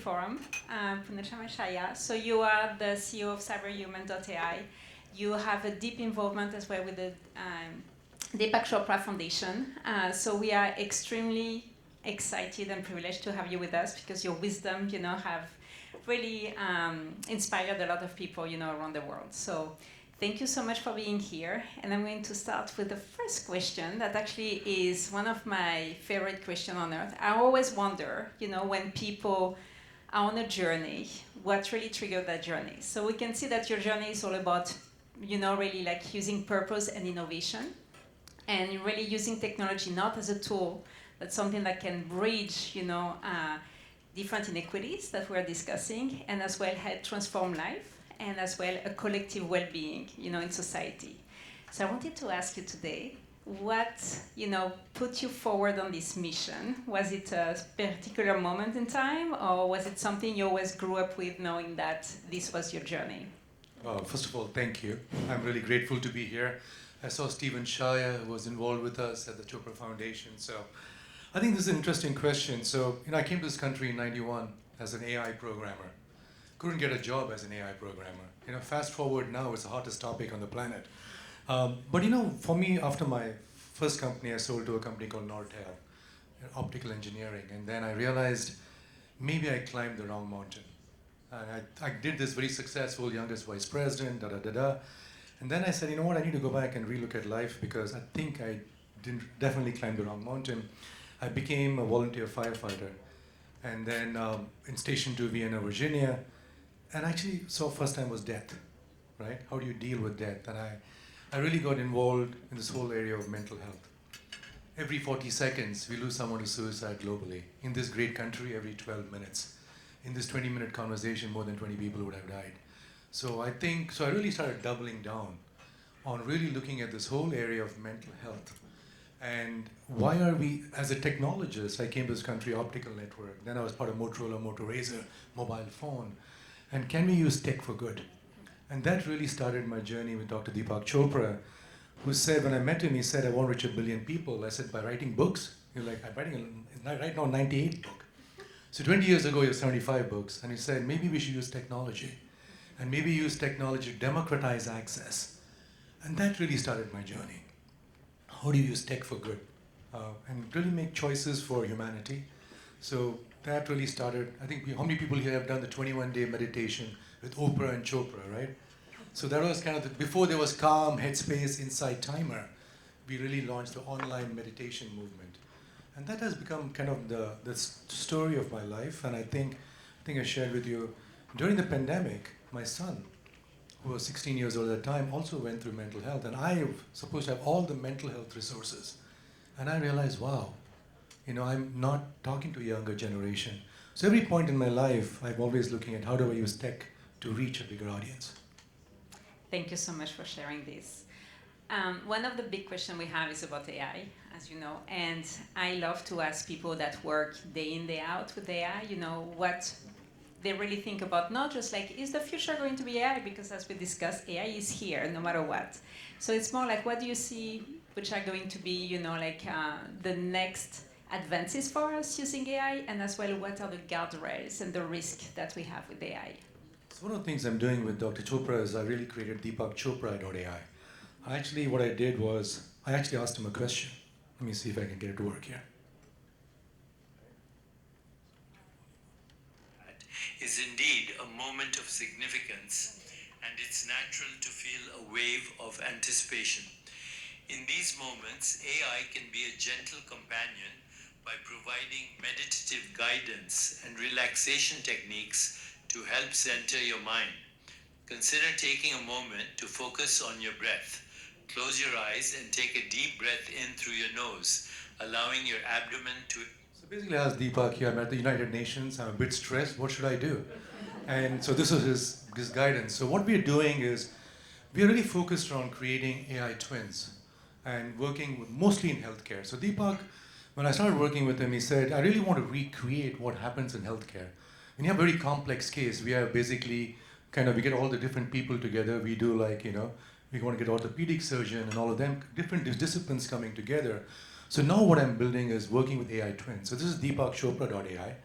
forum, Poonacha Machaiah. So you are the CEO of CyberHuman.ai. You have a deep involvement as well with the Deepak Chopra Foundation. So we are extremely excited and privileged to have you with us because your wisdom, have really inspired a lot of people, around the world. So thank you so much for being here. And I'm going to start with the first question that actually is one of my favorite questions on earth. I always wonder, when people are on a journey, what really triggered that journey? So we can see that your journey is all about, really like using purpose and innovation and really using technology not as a tool, but something that can bridge, different inequities that we're discussing and as well help transform life and as well a collective well-being, in society. So I wanted to ask you today, what, put you forward on this mission? Was it a particular moment in time or was it something you always grew up with knowing that this was your journey? Well, first of all, thank you. I'm really grateful to be here. I saw Stephen Shaya, who was involved with us at the Chopra Foundation. So I think this is an interesting question. So, I came to this country in '91 as an AI programmer. Couldn't get a job as an AI programmer. Fast forward now, it's the hottest topic on the planet. But for me, after my first company, I sold to a company called Nortel, optical engineering. And then I realized maybe I climbed the wrong mountain. And I did this very successful youngest vice president, da-da-da-da. And then I said, you know what, I need to go back and relook at life because I think I didn't definitely climb the wrong mountain. I became a volunteer firefighter. And then stationed to Vienna, Virginia. And actually saw first time was death, right? How do you deal with death? And I really got involved in this whole area of mental health. Every 40 seconds, we lose someone to suicide globally. In this great country, every 12 minutes. In this 20-minute conversation, more than 20 people would have died. So I really started doubling down on really looking at this whole area of mental health. And why are we, as a technologist, I came to this country, optical network. Then I was part of Motorola, Motor Razr, mobile phone. And can we use tech for good? And that really started my journey with Dr. Deepak Chopra, who said, when I met him, he said, I want to reach 1 billion people. I said, by writing books? He was like, I'm writing right now 98 books. So 20 years ago, he have 75 books. And he said, maybe we should use technology. And maybe use technology to democratize access. And that really started my journey. How do you use tech for good? And really make choices for humanity. So that really started, I think, how many people here have done the 21-day meditation with Oprah and Chopra, right? So that was kind of, before there was Calm, Headspace, Insight Timer, we really launched the online meditation movement. And that has become kind of the story of my life. And I think I shared with you, during the pandemic, my son, who was 16 years old at the time, also went through mental health. And I was supposed to have all the mental health resources. And I realized, wow, I'm not talking to a younger generation. So every point in my life, I'm always looking at how do I use tech to reach a bigger audience. Thank you so much for sharing this. One of the big questions we have is about AI, as you know, and I love to ask people that work day in, day out with AI, what they really think about, not just like, is the future going to be AI? Because as we discussed, AI is here no matter what. So it's more like, what do you see which are going to be, the next advances for us using AI, and as well, what are the guardrails and the risk that we have with AI? So one of the things I'm doing with Dr. Chopra is I really created DeepakChopra.ai. Actually, what I did was, I actually asked him a question. Let me see if I can get it to work here. Is indeed a moment of significance, and it's natural to feel a wave of anticipation. In these moments, AI can be a gentle companion by providing meditative guidance and relaxation techniques to help center your mind. Consider taking a moment to focus on your breath. Close your eyes and take a deep breath in through your nose, allowing your abdomen to... So basically, I asked Deepak here, I'm at the United Nations, I'm a bit stressed, what should I do? And so this was his guidance. So what we're doing is, we're really focused on creating AI twins and working mostly in healthcare. So Deepak, when I started working with him, he said, I really want to recreate what happens in healthcare. When you have a very complex case, we have basically we get all the different people together. We do we want to get orthopedic surgeon and all of them, different disciplines coming together. So now what I'm building is working with AI twins. So this is DeepakChopra.ai.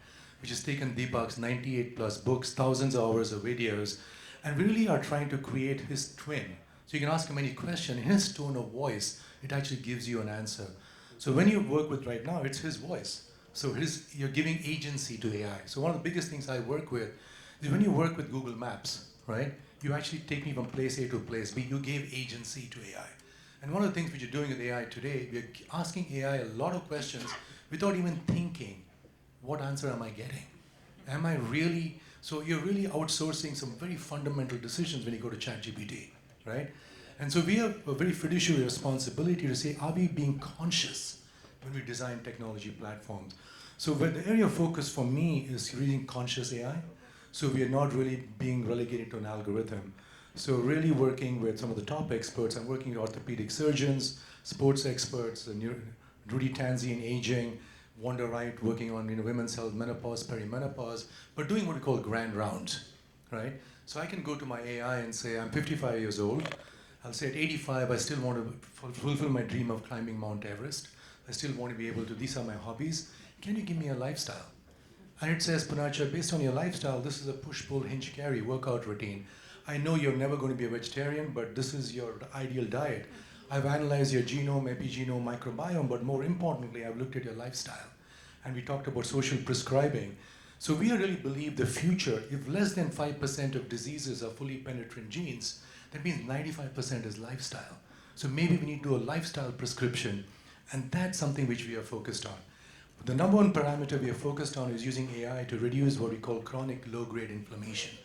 which has taken Deepak's 98 plus books, thousands of hours of videos, and really are trying to create his twin. So you can ask him any question, in his tone of voice, it actually gives you an answer. So when you work with right now, it's his voice. So you're giving agency to AI. So one of the biggest things I work with is when you work with Google Maps, right? You actually take me from place A to place B. You gave agency to AI. And one of the things which you're doing with AI today, we're asking AI a lot of questions without even thinking, what answer am I getting? Am I really, so you're really outsourcing some very fundamental decisions when you go to ChatGPT, right? And so we have a very fiduciary responsibility to say, are we being conscious when we design technology platforms? So where the area of focus for me is using conscious AI. So we are not really being relegated to an algorithm. So really working with some of the top experts. I'm working with orthopedic surgeons, sports experts, Rudy Tanzi in aging, Wanda Wright working on women's health, menopause, perimenopause, but doing what we call grand rounds, right? So I can go to my AI and say, I'm 55 years old. I'll say at 85, I still want to fulfill my dream of climbing Mount Everest. I still want to be able to, these are my hobbies. Can you give me a lifestyle? And it says, Poonacha, based on your lifestyle, this is a push-pull, hinge-carry workout routine. I know you're never going to be a vegetarian, but this is your ideal diet. I've analyzed your genome, epigenome, microbiome, but more importantly, I've looked at your lifestyle. And we talked about social prescribing. So we really believe the future, if less than 5% of diseases are fully penetrant genes, that means 95% is lifestyle. So maybe we need to do a lifestyle prescription, and that's something which we are focused on. The number one parameter we are focused on is using AI to reduce what we call chronic low-grade inflammation.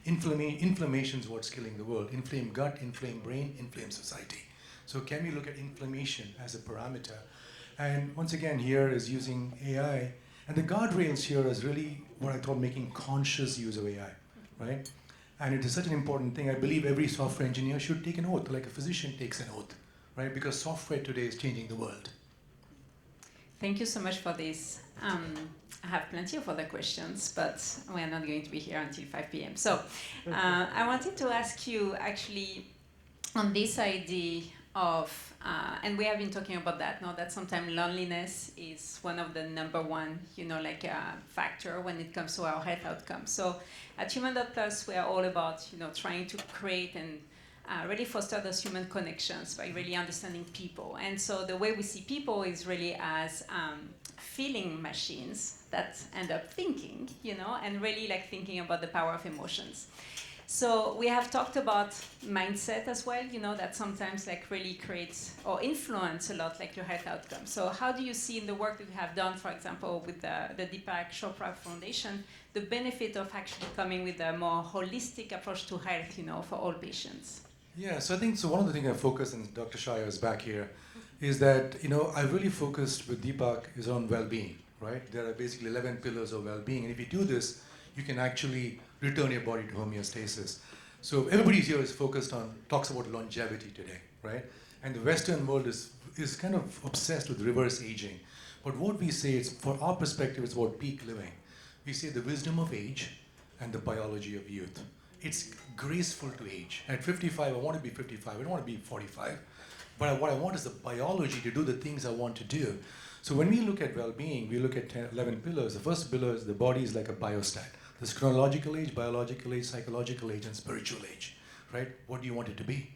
Inflammation is what's killing the world. Inflamed gut, inflamed brain, inflamed society. So can we look at inflammation as a parameter? And once again, here is using AI. And the guardrails here is really what I call making conscious use of AI, right? And it is such an important thing. I believe every software engineer should take an oath, like a physician takes an oath, right? Because software today is changing the world. Thank you so much for this. I have plenty of other questions, but we are not going to be here until 5 p.m. So I wanted to ask you actually on this idea of, and we have been talking about that, no, that sometimes loneliness is one of the number one, factor when it comes to our health outcomes. So at Human.Plus, we are all about, trying to create and really foster those human connections by really understanding people. And so the way we see people is really as feeling machines that end up thinking, and really like thinking about the power of emotions. So we have talked about mindset as well, that sometimes like really creates or influence a lot like your health outcomes. So how do you see in the work that you have done, for example, with the Deepak Chopra Foundation, the benefit of actually coming with a more holistic approach to health, for all patients? Yeah, so I think one of the things I focus, and Dr. Shaya is back here, is that I really focused with Deepak is on well-being, right? There are basically 11 pillars of well-being, and if you do this, you can actually return your body to homeostasis. So everybody here is talks about longevity today, right? And the Western world is kind of obsessed with reverse aging. But what we say is, for our perspective, it's about peak living. We say the wisdom of age and the biology of youth. It's graceful to age. At 55, I want to be 55. I don't want to be 45. But what I want is the biology to do the things I want to do. So when we look at well-being, we look at 11 pillars. The first pillar is the body is like a biostat. There's chronological age, biological age, psychological age, and spiritual age, right? What do you want it to be?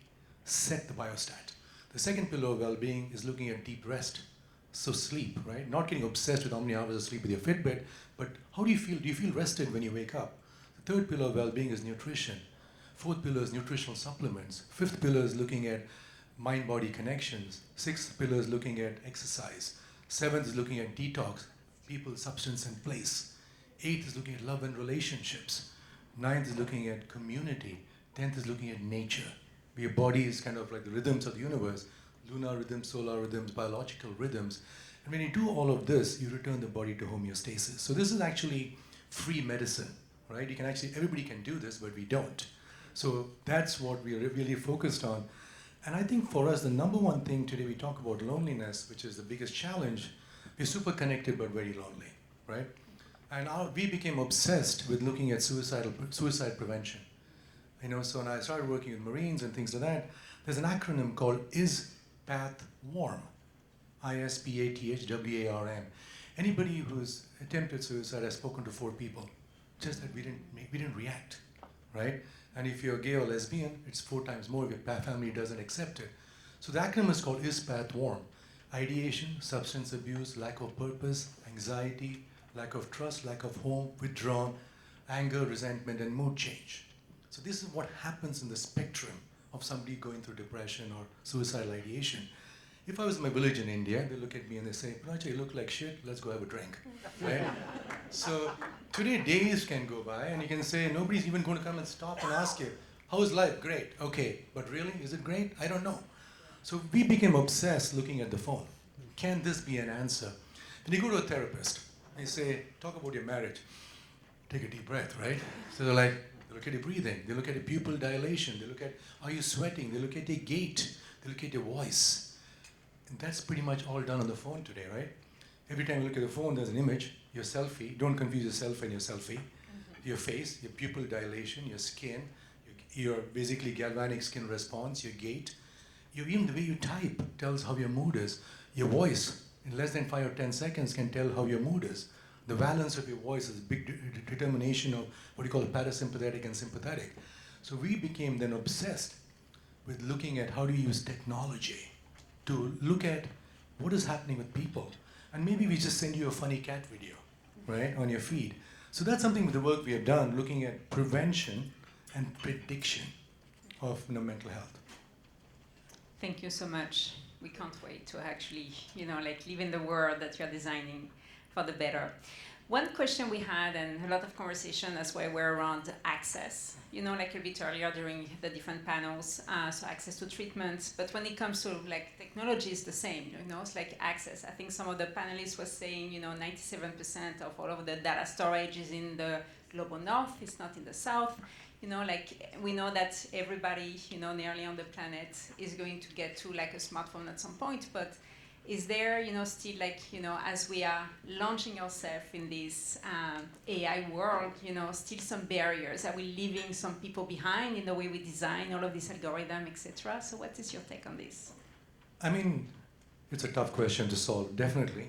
Set the biostat. The second pillar of well-being is looking at deep rest. So sleep, right? Not getting obsessed with how many hours of sleep with your Fitbit, but how do you feel? Do you feel rested when you wake up? The third pillar of well-being is nutrition. Fourth pillar is nutritional supplements. Fifth pillar is looking at mind-body connections. Sixth pillar is looking at exercise. Seventh is looking at detox, people, substance, and place. Eighth is looking at love and relationships. Ninth is looking at community. 10th is looking at nature. Your body is kind of like the rhythms of the universe. Lunar rhythms, solar rhythms, biological rhythms. And when you do all of this, you return the body to homeostasis. So this is actually free medicine, right? Everybody can do this, but we don't. So that's what we are really focused on. And I think for us, the number one thing today, we talk about loneliness, which is the biggest challenge. We're super connected, but very lonely, right? And we became obsessed with looking at suicide prevention. So when I started working with Marines and things like that, there's an acronym called ISPATHWARM, ISPATHWARM. Anybody who's attempted suicide has spoken to 4 people, just that we didn't react, right? And if you're gay or lesbian, it's 4 times more if your family doesn't accept it. So the acronym is called ISPATH-WARM. Ideation, substance abuse, lack of purpose, anxiety, lack of trust, lack of home, withdrawn, anger, resentment, and mood change. So this is what happens in the spectrum of somebody going through depression or suicidal ideation. If I was in my village in India, they look at me and they say, Poonacha, you look like shit, let's go have a drink, right? So today days can go by and you can say, nobody's even going to come and stop and ask you, how is life? Great, okay, but really, is it great? I don't know. So we became obsessed looking at the phone. Can this be an answer? When you go to a therapist, they say, talk about your marriage. Take a deep breath, right? So they're like, they look at your breathing, they look at your pupil dilation, they look at, are you sweating? They look at your gait, they look at your voice. And that's pretty much all done on the phone today, right? Every time you look at the phone, there's an image, your selfie. Don't confuse yourself and your selfie. Your face, your pupil dilation, your skin, your basically galvanic skin response, your gait. Even the way you type tells how your mood is. Your voice, in less than 5 or 10 seconds, can tell how your mood is. The valence of your voice is a big determination of what you call parasympathetic and sympathetic. So we became then obsessed with looking at how do you use technology to look at what is happening with people. And maybe we just send you a funny cat video, right, on your feed. So that's something with the work we have done, looking at prevention and prediction of mental health. Thank you so much. We can't wait to actually, live in the world that you're designing for the better. One question we had, and a lot of conversation as well, were around access. Like a bit earlier during the different panels, so access to treatments. But when it comes to technology, is the same. It's like access. I think some of the panelists were saying, 97% of all of the data storage is in the global north. It's not in the south. We know that everybody, nearly on the planet is going to get to a smartphone at some point. But is there, still as we are launching ourselves in this AI world, still some barriers? Are we leaving some people behind in the way we design all of this algorithm, etc.? So what is your take on this? I mean, it's a tough question to solve, definitely.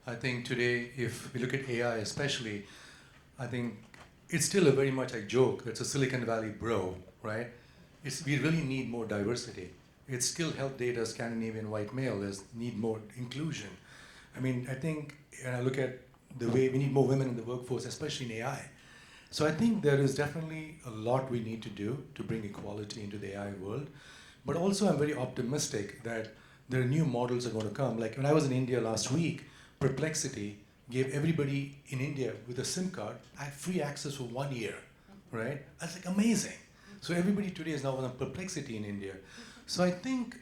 I think today, if we look at AI especially, I think it's still a very much a joke. It's a Silicon Valley bro, right? We really need more diversity. It's still health data, Scandinavian white male, need more inclusion. I mean, I think, and I look at the way we need more women in the workforce, especially in AI. So I think there is definitely a lot we need to do to bring equality into the AI world. But also I'm very optimistic that there are new models that are going to come. Like when I was in India last week, Perplexity gave everybody in India with a SIM card free access for 1 year, right? That's amazing. So everybody today is now on Perplexity in India. So I think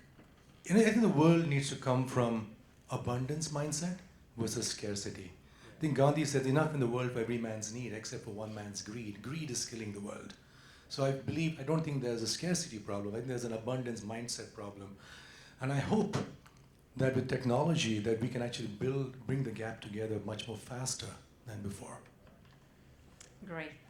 the world needs to come from abundance mindset versus scarcity. I think Gandhi said, enough in the world for every man's need except for one man's greed. Greed is killing the world. So I don't think there's a scarcity problem. I think there's an abundance mindset problem. And I hope that with technology that we can actually bring the gap together much more faster than before. Great.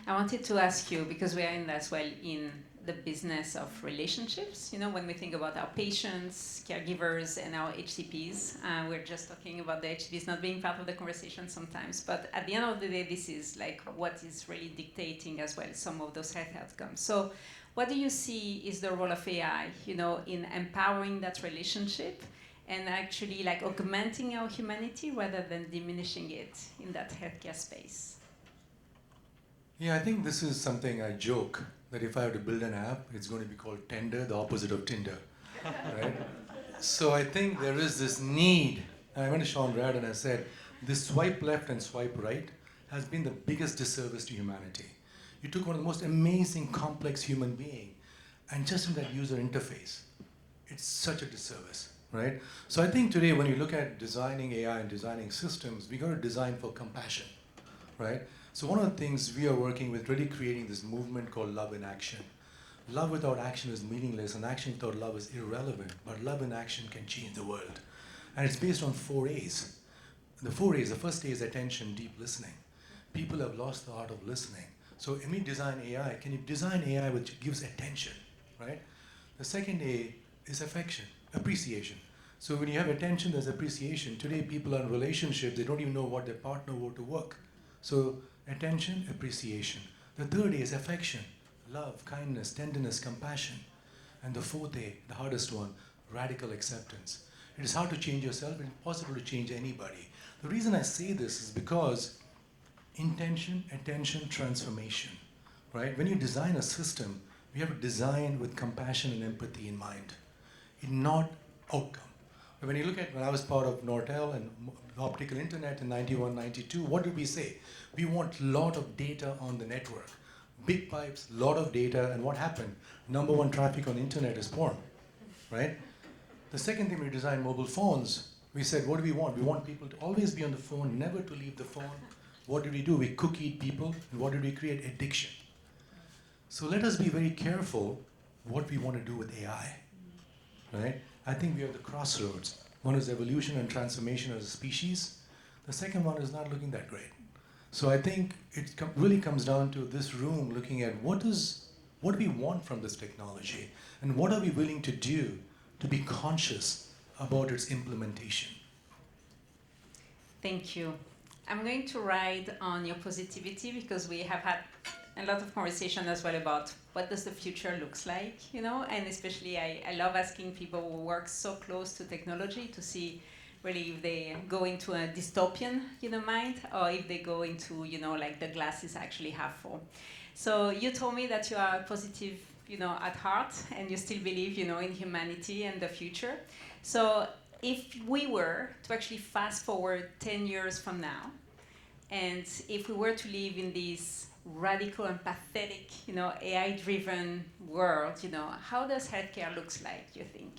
I wanted to ask you, because we are in as well in the business of relationships, when we think about our patients, caregivers, and our HCPs, we're just talking about the HCPs not being part of the conversation sometimes, but at the end of the day, this is what is really dictating as well some of those health outcomes. So what do you see is the role of AI, in empowering that relationship and actually augmenting our humanity rather than diminishing it in that healthcare space? Yeah, I think this is something I joke that if I have to build an app, it's going to be called Tender, the opposite of Tinder, right? So I think there is this need, and I went to Sean Rad and I said, this swipe left and swipe right has been the biggest disservice to humanity. You took one of the most amazing, complex human being, and just in that user interface, it's such a disservice, right? So I think today when you look at designing AI and designing systems, we got to design for compassion, right? So one of the things we are working with, really creating this movement called love in action. Love without action is meaningless, and action without love is irrelevant. But love in action can change the world. And it's based on 4 A's. The 4 A's, the first A is attention, deep listening. People have lost the art of listening. So when we design AI, can you design AI which gives attention, right? The second A is affection, appreciation. So when you have attention, there's appreciation. Today, people are in relationships, they don't even know what their partner wore to work. So attention, appreciation. The third A is affection, love, kindness, tenderness, compassion. And the fourth A, the hardest one, radical acceptance. It is hard to change yourself, it's impossible to change anybody. The reason I say this is because intention, attention, transformation, right? When you design a system, you have to design with compassion and empathy in mind, not outcome. When you look at, when I was part of Nortel and optical internet in 91, 92, what did we say? We want a lot of data on the network. Big pipes, a lot of data, and what happened? Number one traffic on the internet is porn, right? The second thing, we designed mobile phones. We said, what do we want? We want people to always be on the phone, never to leave the phone. What did we do? We cookied people, and what did we create? Addiction. So let us be very careful what we want to do with AI, right? I think we are at the crossroads. One is evolution and transformation as a species. The second one is not looking that great. So I think it really comes down to this room looking at what do we want from this technology, and what are we willing to do to be conscious about its implementation. Thank you. I'm going to ride on your positivity because we have had a lot of conversation as well about what does the future looks like, and especially I love asking people who work so close to technology to see really if they go into a dystopian, mind, or if they go into, like the glass is actually half full. So you told me that you are positive, at heart, and you still believe, in humanity and the future. So if we were to actually fast forward 10 years from now, and if we were to live in this radical and pathetic, AI-driven world, how does healthcare looks like, you think?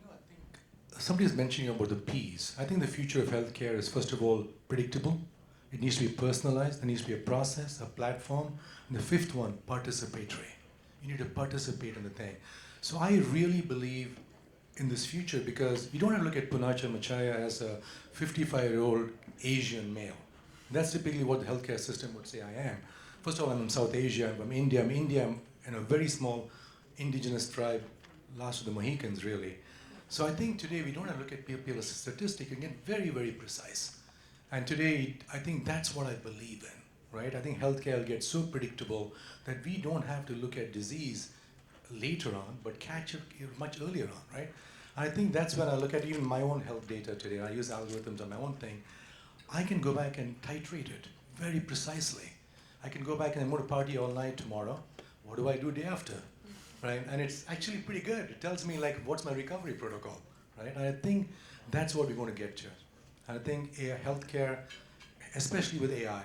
I think somebody's mentioning about the P's. I think the future of healthcare is, first of all, predictable. It needs to be personalized. There needs to be a process, a platform. And the fifth one, participatory. You need to participate in the thing. So I really believe in this future, because you don't have to look at Poonacha Machaiah as a 55-year-old Asian male. That's typically what the healthcare system would say I am. First of all, I'm in South Asia, I'm from India. I'm in a very small indigenous tribe, last of the Mohicans, really. So I think today we don't have to look at people as a statistic. You can get very, very precise. And today, I think that's what I believe in, right? I think healthcare will get so predictable that we don't have to look at disease later on, but catch it much earlier on, right? I think that's when I look at even my own health data today. I use algorithms on my own thing. I can go back and titrate it very precisely. I can go back and I'm going to party all night tomorrow. What do I do day after, right? And it's actually pretty good. It tells me like what's my recovery protocol, right? And I think that's what we're going to get to. And I think healthcare, especially with AI,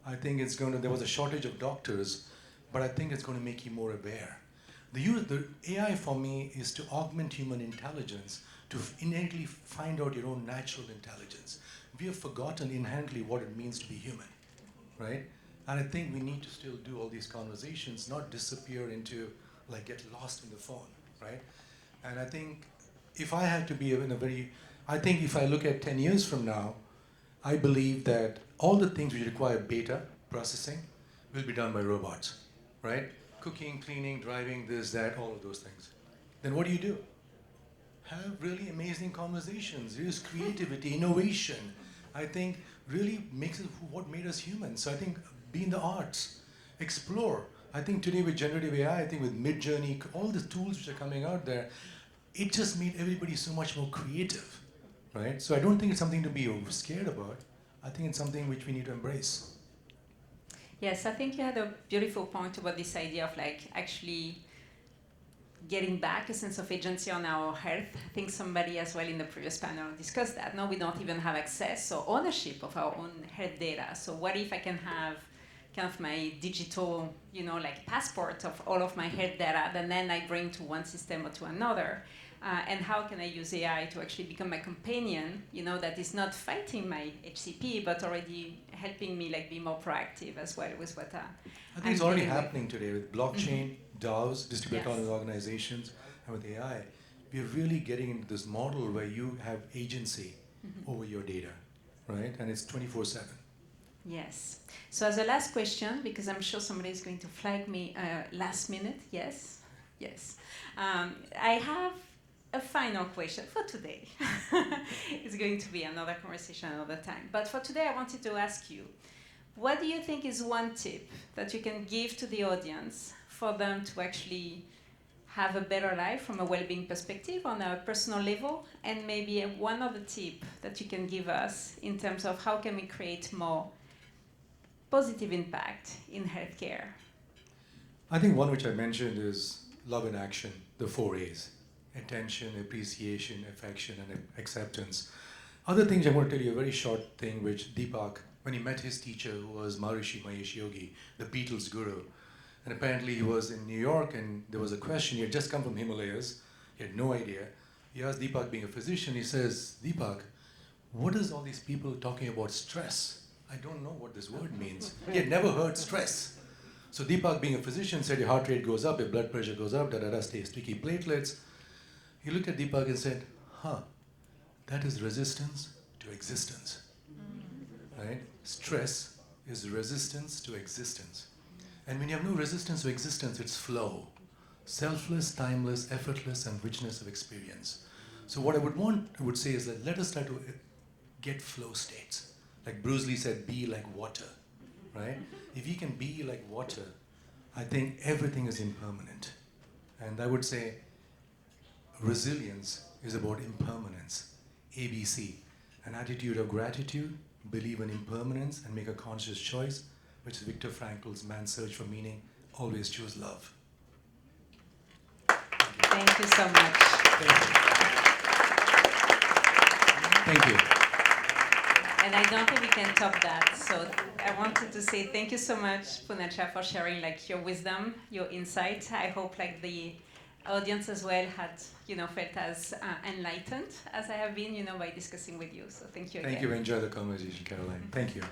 I think it's going to. There was a shortage of doctors, but I think it's going to make you more aware. The AI for me is to augment human intelligence, to innately find out your own natural intelligence. We have forgotten inherently what it means to be human, right? And I think we need to still do all these conversations, not disappear into, like, get lost in the phone, right? And I think if I had to be I think if I look at 10 years from now, I believe that all the things which require beta processing will be done by robots, right? Cooking, cleaning, driving, this, that, all of those things. Then what do? Have really amazing conversations. Use creativity, innovation. I think really makes it what made us human. So I think be in the arts, explore. I think today with generative AI, I think with Mid-Journey, all the tools which are coming out there, it just made everybody so much more creative, right? So I don't think it's something to be scared about. I think it's something which we need to embrace. Yes, I think you had a beautiful point about this idea of like actually getting back a sense of agency on our health. I think somebody as well in the previous panel discussed that. No, we don't even have access or ownership of our own health data. So what if I can have kind of my digital, like passport of all of my health data that then I bring to one system or to another? And how can I use AI to actually become my companion, that is not fighting my HCP, but already helping me like be more proactive as well with what I think it's already happening today with blockchain, DAOs, distributed autonomous organizations, and with AI. We're really getting into this model where you have agency over your data, right? And it's 24/7. Yes. So as a last question, because I'm sure somebody is going to flag me last minute, yes. I have a final question for today. It's going to be another conversation another time. But for today, I wanted to ask you, what do you think is one tip that you can give to the audience for them to actually have a better life from a well-being perspective on a personal level? And maybe one other tip that you can give us in terms of how can we create more positive impact in healthcare? I think one which I mentioned is love in action, the 4 A's: attention, appreciation, affection, and acceptance. Other things, I'm going to tell you a very short thing which Deepak, when he met his teacher, who was Maharishi Mahesh Yogi, the Beatles guru, and apparently he was in New York and there was a question. He had just come from Himalayas. He had no idea. He asked Deepak, being a physician, he says, Deepak, what is all these people talking about stress? I don't know what this word means. He had never heard stress. So Deepak, being a physician, said your heart rate goes up, your blood pressure goes up, stay sticky platelets. He looked at Deepak and said, that is resistance to existence. Right? Stress is resistance to existence. And when you have no resistance to existence, it's flow. Selfless, timeless, effortless, and richness of experience. So what I would say is that let us try to get flow states. Like Bruce Lee said, be like water, right? If you can be like water, I think everything is impermanent. And I would say resilience is about impermanence. ABC, an attitude of gratitude, believe in impermanence, and make a conscious choice, which is Viktor Frankl's Man's Search for Meaning, always choose love. Thank you so much. Thank you. And I don't think we can top that. So I wanted to say thank you so much, Poonacha, for sharing your wisdom, your insight. I hope the audience as well had felt as enlightened as I have been by discussing with you. So thank you again. Thank you. Enjoy the conversation, Caroline. Thank you.